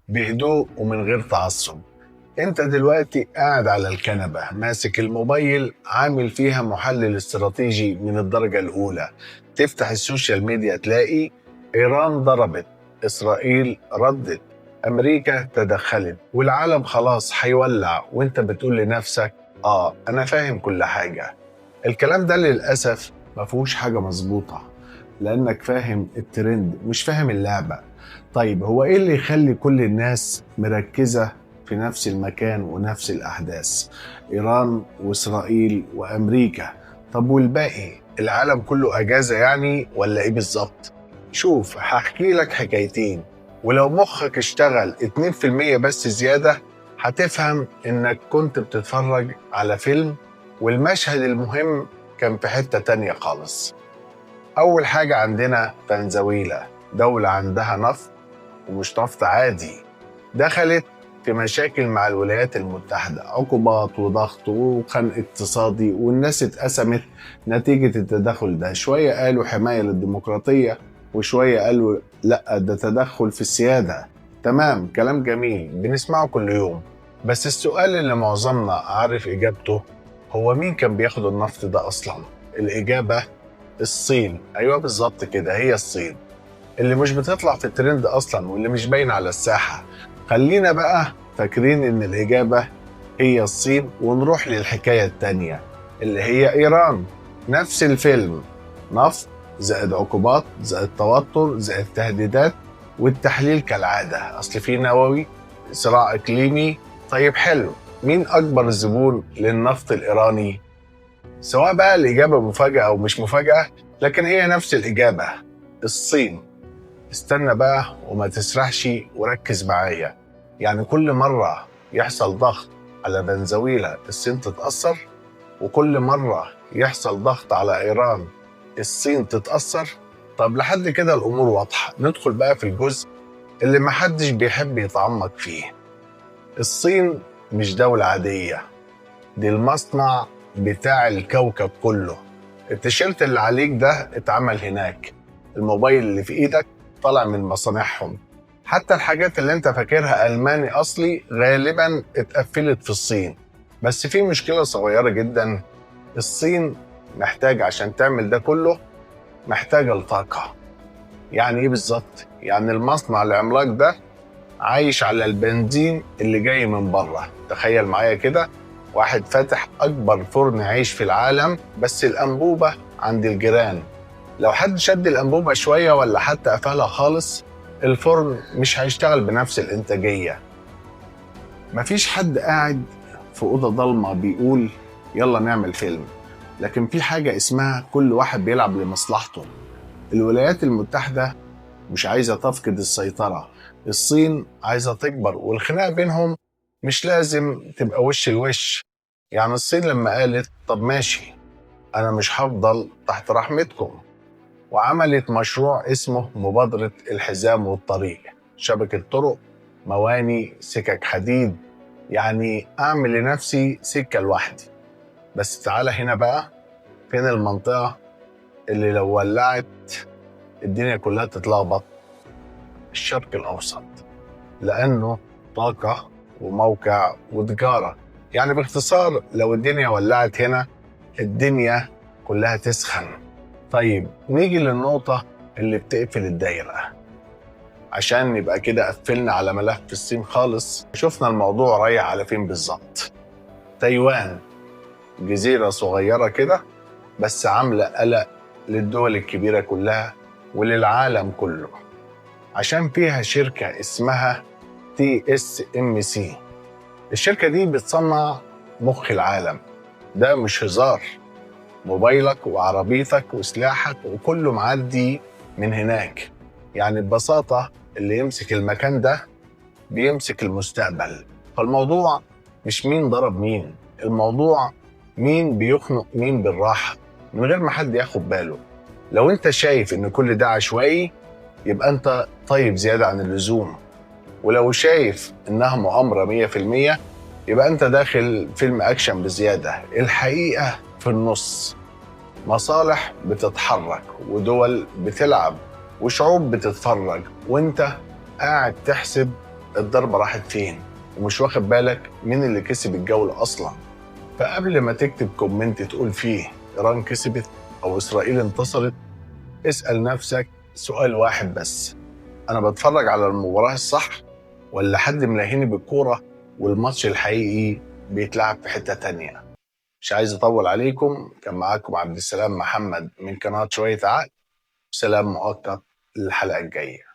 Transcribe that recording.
بهدوء ومن غير تعصب. انت دلوقتي قاعد على الكنبة ماسك الموبايل عامل فيها محلل استراتيجي من الدرجة الأولى. تفتح السوشيال ميديا تلاقي إيران ضربت، إسرائيل ردت، أمريكا تدخلت، والعالم خلاص هيولع، وانت بتقول لنفسك أنا فاهم كل حاجة. الكلام ده للأسف ما فيهوش حاجة مظبوطة، لأنك فاهم الترند مش فاهم اللعبة. طيب هو إيه اللي يخلي كل الناس مركزة في نفس المكان ونفس الأحداث؟ إيران وإسرائيل وأمريكا. طب والباقي العالم كله أجازة يعني ولا إيه بالظبط؟ شوف هحكي لك حكايتين، ولو مخك اشتغل 2% بس زيادة هتفهم إنك كنت بتتفرج على فيلم، والمشهد المهم كان في حتة تانية خالص. أول حاجة عندنا فنزويلا، دولة عندها نفط ومش نفط عادي، دخلت في مشاكل مع الولايات المتحدة، عقوبات وضغط وخنق اقتصادي، والناس اتقسمت نتيجة التدخل ده. شوية قالوا حماية للديمقراطية، وشوية قالوا لأ ده تدخل في السيادة. تمام، كلام جميل بنسمعه كل يوم، بس السؤال اللي معظمنا عارف إجابته هو مين كان بياخد النفط ده أصلا؟ الإجابة الصين. أيوة بالظبط كده، هي الصين اللي مش بتطلع في الترند أصلا واللي مش باين على الساحة. خلينا بقى فاكرين إن الإجابة هي الصين، ونروح للحكاية التانية اللي هي إيران. نفس الفيلم، نفط زائد عقوبات زائد توتر زائد تهديدات، والتحليل كالعادة أصل في نووي، صراع إقليمي. طيب حلو، مين أكبر زبون للنفط الإيراني؟ سواء بقى الإجابة مفاجأة أو مش مفاجأة، لكن هي نفس الإجابة، الصين. استنى بقى وما تسرحش وركز معايا. يعني كل مرة يحصل ضغط على فنزويلا الصين تتأثر، وكل مرة يحصل ضغط على إيران الصين تتأثر. طب لحد كده الأمور واضحة، ندخل بقى في الجزء اللي محدش بيحب يتعمق فيه. الصين مش دولة عادية، دي المصنع بتاع الكوكب كله. التيشيرت اللي عليك ده اتعمل هناك، الموبايل اللي في ايدك طالع من مصانعهم، حتى الحاجات اللي انت فاكرها ألماني أصلي غالبا اتقفلت في الصين. بس في مشكلة صغيرة جدا، الصين محتاج عشان تعمل ده كله محتاجة الطاقة. يعني ايه بالظبط؟ يعني المصنع العملاق ده عايش على البنزين اللي جاي من بره. تخيل معايا كده، واحد فاتح أكبر فرن عيش في العالم، بس الأنبوبة عند الجيران. لو حد شد الأنبوبة شوية ولا حتى قفلها خالص، الفرن مش هيشتغل بنفس الإنتاجية. مفيش حد قاعد في أوضة ضلمة بيقول يلا نعمل فيلم، لكن في حاجة اسمها كل واحد بيلعب لمصلحته. الولايات المتحدة مش عايزة تفقد السيطرة، الصين عايزة تكبر، والخناقة بينهم مش لازم تبقى وش الوش. يعني الصين لما قالت طب ماشي أنا مش هفضل تحت رحمتكم، وعملت مشروع اسمه مبادرة الحزام والطريق، شبكة طرق، مواني، سكك حديد، يعني أعمل لنفسي سكة لوحدي. بس تعالى هنا بقى، فين المنطقة اللي لو ولعت الدنيا كلها تتلخبط؟ الشرق الأوسط، لأنه طاقة وموقع وتجارة. يعني باختصار لو الدنيا ولعت هنا الدنيا كلها تسخن. طيب نيجي للنقطة اللي بتقفل الدايرة، عشان نبقى كده قفلنا على ملف الصين خالص، شفنا الموضوع رايح على فين بالظبط. تايوان جزيرة صغيرة كده، بس عاملة قلق للدول الكبيرة كلها وللعالم كله، عشان فيها شركة اسمها TSMC. الشركة دي بتصنع مخ العالم، ده مش هزار. موبايلك وعربيتك وسلاحك وكله معدي من هناك. يعني ببساطة اللي يمسك المكان ده بيمسك المستقبل. فالموضوع مش مين ضرب مين، الموضوع مين بيخنق مين بالراحة من غير ما حد ياخد باله. لو انت شايف ان كل ده عشوائي يبقى انت طيب زيادة عن اللزوم، ولو شايف انها مؤامرة 100% يبقى انت داخل فيلم اكشن بزيادة. الحقيقة في النص، مصالح بتتحرك ودول بتلعب وشعوب بتتفرج، وانت قاعد تحسب الضربة راحت فين، ومش واخد بالك مين اللي كسب الجولة أصلا. فقبل ما تكتب كومنت تقول فيه إيران كسبت أو إسرائيل انتصرت، اسأل نفسك سؤال واحد بس: أنا بتفرج على المباراة الصح، ولا حد ملاهيني بالكورة والماتش الحقيقي بيتلعب في حتة تانية؟ مش عايز أطول عليكم، كان معاكم عبد السلام محمد من قناة شوية عقل. سلام مؤقت للحلقة الجاية.